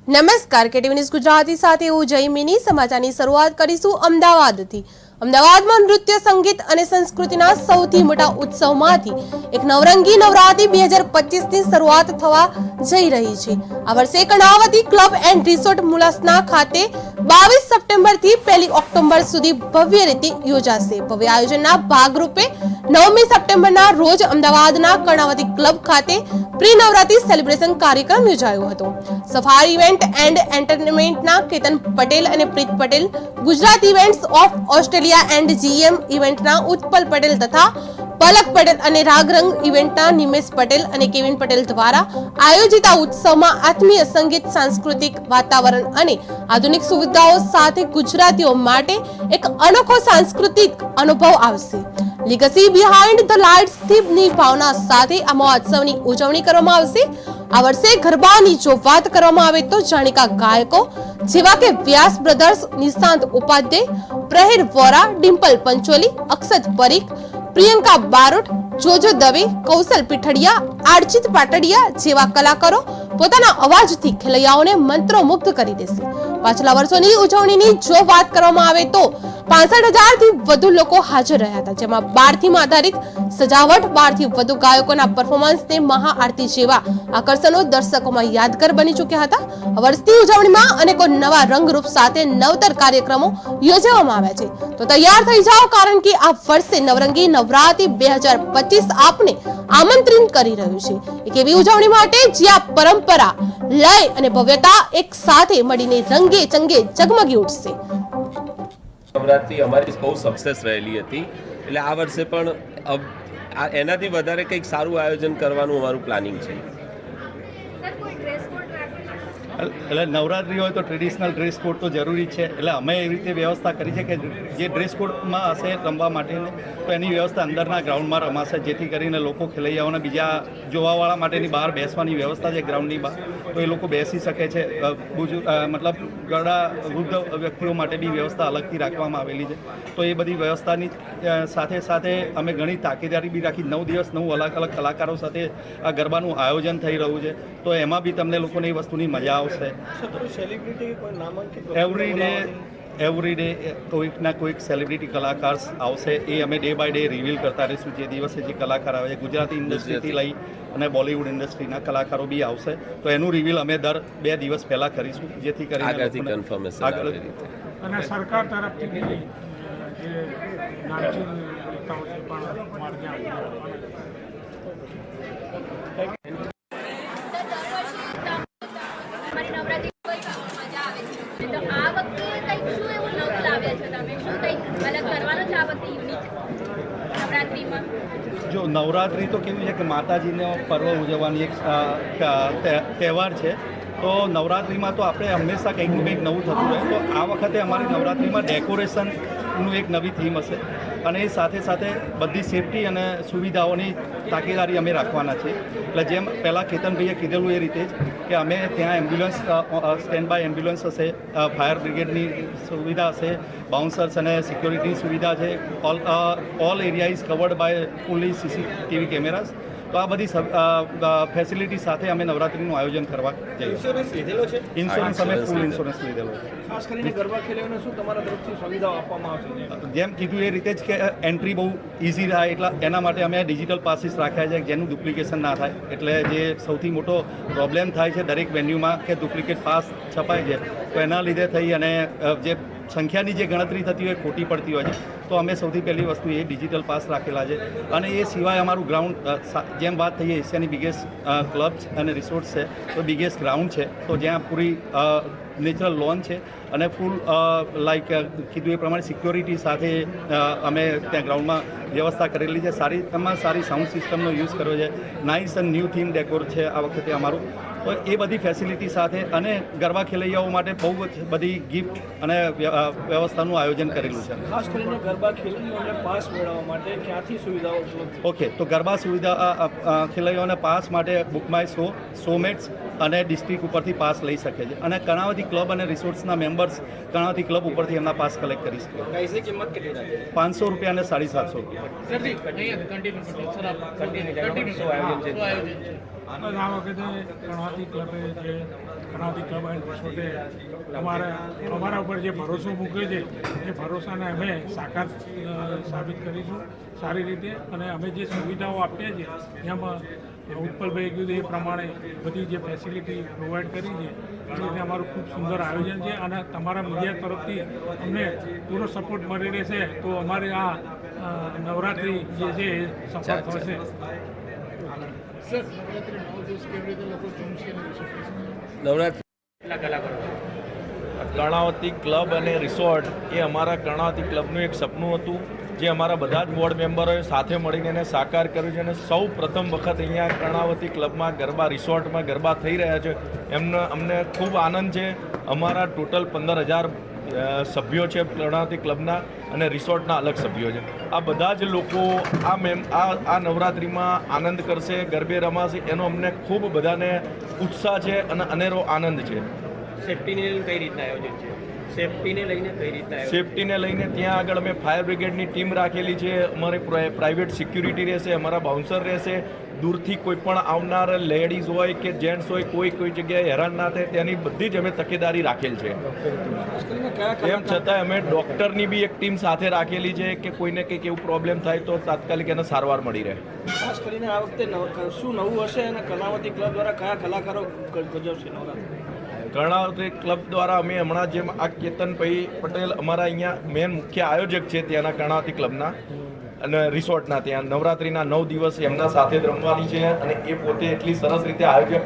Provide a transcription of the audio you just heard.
નમસ્કાર, KTV news Gujarati સાથે હું જયમિની સમાચારની શરૂઆત કરીશું અમદાવાદથી। અમદાવાદમાં નૃત્ય, સંગીત અને સંસ્કૃતિના સૌથી મોટા ઉત્સવમાંથી એક નવરંગી નવરાત્રી 2025ની શરૂઆત થવા જઈ રહી છે। આ વર્ષે કર્ણાવતી ક્લબ એન્ડ રિસોર્ટ મુલાસના ખાતે 22 સપ્ટેમ્બરથી 1 ઓક્ટોબર સુધી ભવ્ય રીતે યોજાશે। ભવ્ય આયોજનના ભાગરૂપે 9મી સપ્ટેમ્બરના રોજ અમદાવાદના કર્ણાવતી ક્લબ ખાતે પ્રી નવરાત્રી સેલિબ્રેશન કાર્યક્રમ યોજાયો હતો। સફારી ઇવેન્ટ એન્ડ એન્ટરટેનમેન્ટના કેતન પટેલ અને Preet Patel, Gujarat events of Australia and GM ઇવેન્ટના ઉત્પલ પટેલ તથા પલક પટેલ અને રાગરંગ ઇવેન્ટના નિમેશ પટેલ અને કેવિન પટેલ દ્વારા આયોજિત આ ઉત્સવમાં આત્મીય સંગીત, સાંસ્કૃતિક વાતાવરણ અને આધુનિક સુવિધાઓ સાથે ગુજરાતીઓ માટે એક અનોખો સાંસ્કૃતિક અનુભવ આવશે। લીગસી બિહાઇન્ડ ધ લાઇટ્સ થીમની ભાવના સાથે આ મહોત્સવની ઉજવણી કરવામાં આવશે। આ વર્ષે ગરબાની જો વાત કરવામાં આવે તો જાણીતા ગાયકો જેવા કે વ્યાસ બ્રધર્સ, નિશાંત ઉપાધ્યાય, પ્રહેર વોરા, ડિમ્પલ પંચોલી, અક્ષત પરીખ, પ્રિયંકા બારોટ, જોજો દવે, કૌશલ પીઠડિયા, આરચિત પાટડિયા જેવા કલાકારો પોતાના અવાજથી ખેલૈયાઓને મંત્રમુગ્ધ કરી દેશે। પાછલા વર્ષોની ઉજવણીની જો વાત કરવામાં આવે તો 65,000 થી વધુ લોકો હાજર રહ્યા હતા, જેમાં 12 થીમ આધારિત સજાવટ, 12 થી વધુ ગાયકોના પરફોર્મન્સને મહાઆરતી જેવા આકર્ષણો દર્શકોમાં યાદગાર બની ચૂક્યા હતા। વર્ષની ઉજવણીમાં અનેકો નવા રંગરૂપ સાથે નવતર કાર્યક્રમો યોજવામાં આવ્યા છે, તો તૈયાર થઈ જાઓ, કારણ કે આ વર્ષે નવરંગી નવરાત્રી 2025 આપને આમંત્રિત કરી રહ્યું છે એક એવી ઉજવણી માટે જ્યાં પરંપરા, લય અને ભવ્યતા એક સાથે મળીને રંગે ચંગે ઝગમગી ઉઠશે। નવરાત્રી અમારી બહુ સક્સેસ રહેલી હતી, એટલે આ વર્ષે પણ એનાથી વધારે કંઈક સારું આયોજન કરવાનું અમારું પ્લાનિંગ છે। એટલે નવરાત્રી હોય તો ટ્રેડિશનલ ડ્રેસ કોડ તો જરૂરી છે, એટલે અમે એવી રીતે વ્યવસ્થા કરી છે કે જે ડ્રેસ કોડમાં હશે રમવા માટે તો એની વ્યવસ્થા અંદરના ગ્રાઉન્ડમાં રમાશે, જેથી કરીને લોકો ખેલૈયાઓને બીજા જોવાવાળા માટેની બહાર બેસવાની વ્યવસ્થા છે ગ્રાઉન્ડની બહાર, તો એ લોકો બેસી શકે છે। મતલબ ગરડા વૃદ્ધ વ્યક્તિઓ માટે બી વ્યવસ્થા અલગથી રાખવામાં આવેલી છે, તો એ બધી વ્યવસ્થાની સાથે સાથે અમે ઘણી તાકીદારી બી રાખી। 9 દિવસ 9 અલગ અલગ કલાકારો સાથે આ ગરબાનું આયોજન થઈ રહ્યું છે, તો એમાં બી તમને લોકોને એ વસ્તુની મજા આવશે। એવરી ડે કોઈકના કોઈક સેલિબ્રિટી કલાકાર આવશે, એ અમે ડે બાય ડે રિવીલ કરતા રહીશું। જે દિવસે જે કલાકાર આવે છે, ગુજરાતી ઇન્ડસ્ટ્રીથી લઈ અને બોલિવૂડ ઇન્ડસ્ટ્રીના કલાકારો બી આવશે, તો એનું રિવીલ અમે દર 2 દિવસ પહેલાં કરીશું, જેથી કરીને કન્ફર્મેશન અને સરકાર તરફથી જે નાટ્ય નેતાઓ છે પણ માર્ગે જો નવરાત્રિ તો કેવું છે કે માતાજીનો પર્વ ઉજવવાની એક તહેવાર છે, તો નવરાત્રિમાં તો આપણે હંમેશા કંઈક ને કંઈક નવું થતું રહે, તો આ વખતે અમારી નવરાત્રિમાં ડેકોરેશનનું એક નવી થીમ હશે, અને એ સાથે સાથે બધી સેફટી અને સુવિધાઓની તાકીદારી અમે રાખવાના છીએ। એટલે જેમ પહેલાં કેતનભાઈએ કીધેલું એ રીતે જ કે અમે ત્યાં એમ્બ્યુલન્સ, સ્ટેન્ડ બાય એમ્બ્યુલન્સ હશે, ફાયર બ્રિગેડની સુવિધા હશે, બાઉન્સર્સ અને સિક્યોરિટીની સુવિધા છે, all area is covered by fully CCTV cameras. તો આ બધી ફેસિલિટી સાથે અમે નવરાત્રિનું આયોજન કરવા જઈએ। ઇન્સ્યોરન્સ લીધેલો છે? ઇન્સ્યોરન્સ અમે ફૂલ ઇન્સ્યોરન્સ લીધેલો છે। ખાસ કરીને ગરબા ખેલાડીઓને શું તમારા તરફથી સુવિધાઓ આપવામાં આવશે? જેમ કીધું એ રીતે જ કે એન્ટ્રી બહુ ઇઝી થાય, એટલે એના માટે અમે ડિજિટલ પાસીસ રાખ્યા છે, જેનું ડુપ્લિકેશન ના થાય। એટલે જે સૌથી મોટો પ્રોબ્લેમ થાય છે દરેક વેન્યુમાં કે ડુપ્લિકેટ પાસ છપાય છે, તો એના લીધે થઈ અને જે સંખ્યાની જે ગણતરી થતી હોય ખોટી પડતી હોય છે, તો અમે સૌથી પહેલી વસ્તુ એ ડિજિટલ પાસ રાખેલા છે। અને એ સિવાય અમારું ગ્રાઉન્ડ, જેમ વાત થઈએ એશિયાની બિગેસ્ટ ક્લબ અને રિસોર્ટ છે, તો બિગેસ્ટ ગ્રાઉન્ડ છે, તો જ્યાં પૂરી નેચરલ લોન છે અને ફૂલ લાઈક કીધું એ પ્રમાણે સિક્યોરિટી સાથે અમે ત્યાં ગ્રાઉન્ડમાં વ્યવસ્થા કરેલી છે। એમાં સારી સાઉન્ડ સિસ્ટમનો યુઝ કર્યો છે, nice and new theme decor છે આ વખતે અમારું, તો એ બધી ફેસિલિટી સાથે અને ગરબા ખેલૈયાઓ માટે બહુ બધી ગિફ્ટ અને વ્યવસ્થાનું આયોજન કરેલું છે। ખાસ કરીને ગરબા ખેલાડીઓને પાસ મેળવવા માટે ક્યાંથી સુવિધાઓ ઉપલબ્ધ? ઓકે, તો ગરબા સુવિધા ખેલૈયાઓને પાસ માટે બુકમાય શોમેટ્સ અને ડિસ્ટ્રિક્ટ ઉપરથી પાસ લઈ શકે છે, અને કર્ણાવતી ક્લબ અને રિસોર્ટ્સના મેમ્બર્સ કર્ણાવતી ક્લબ ઉપરથી એમના પાસ કલેક્ટ કરી શકે। પ્રાઇસની કિંમત કેટલી રાખી? 500 રૂપિયા અને 750 રૂપિયા। આ વખતે કર્ણાવતી ક્લબે જે કર્ણાવતી ક્લબ એન્ડ રિસોર્ટે અમારા ઉપર જે ભરોસો મૂક્યો છે એ ભરોસાને અમે સાકાર સાબિત કરીશું સારી રીતે. અને અમે જે સુવિધાઓ આપીએ છીએ એમાં ઉત્પલભાઈ કીધું એ પ્રમાણે બધી જે ફેસિલિટી પ્રોવાઈડ કરી છે એ રીતે અમારું ખૂબ સુંદર આયોજન છે. અને તમારા મીડિયા તરફથી અમને પૂરો સપોર્ટ મળી રહેશે તો અમારે આ નવરાત્રિ જે છે એ સફળ થશે. નવરાત્રિ કર્ણાવતી ક્લબ અને રિસોર્ટ એ અમારા કર્ણાવતી ક્લબનું એક સપનું હતું જે અમારા બધા જ બોર્ડ મેમ્બરોએ સાથે મળીને એને સાકાર કર્યું છે. અને સૌ પ્રથમ વખત અહીંયા કર્ણાવતી ક્લબમાં ગરબા રિસોર્ટમાં ગરબા થઈ રહ્યા છે અમને ખૂબ આનંદ છે. અમારા ટોટલ 15,000 સભ્યો છે કર્ણાવતી ક્લબના અને રિસોર્ટના અલગ સભ્યો છે. આ બધા જ લોકો આ નવરાત્રિમાં આનંદ કરશે, ગરબે રમાશે એનો અમને ખૂબ બધાને ઉત્સાહ છે અને અનેરો આનંદ છે. સેફટીને લઈને કઈ રીતના આયોજન છે? સેફટીને લઈને કઈ રીતના આયોજન? સેફટીને લઈને ત્યાં આગળ અમે ફાયર બ્રિગેડની ટીમ રાખેલી છે. અમારે પ્રાઇવેટ સિક્યુરિટી રહેશે, અમારા બાઉન્સર રહેશે. દૂરથી કોઈ પણ આવનાર લેડીઝ હોય કે જેન્ટ્સ હોય કોઈ જગ્યાએ હેરાન ના થાય તેની બધી જ અમે તકેદારી રાખેલ છે. એમ છતાં અમે ડૉક્ટરની બી એક ટીમ સાથે રાખેલી છે કે કોઈને કંઈક એવું પ્રોબ્લેમ થાય તો તાત્કાલિક એને સારવાર મળી રહે. ખાસ કરીને આ વખતે શું નવું હશે અને કર્ણાવતી ક્લબ દ્વારા કયા કલાકારો ગજવશે નવરાત્રિ? કર્ણાવતી ક્લબ દ્વારા અમે હમણાં જેમ આ કેતનભાઈ પટેલ અમારા અહીંયા મેન મુખ્ય આયોજક છે ત્યાંના કર્ણાવતી ક્લબના અને રિસોર્ટના, ત્યાં નવરાત્રિના 9 દિવસ એમના સાથે જ રમવાની છે અને એ પોતે એટલી સરસ રીતે આયોજક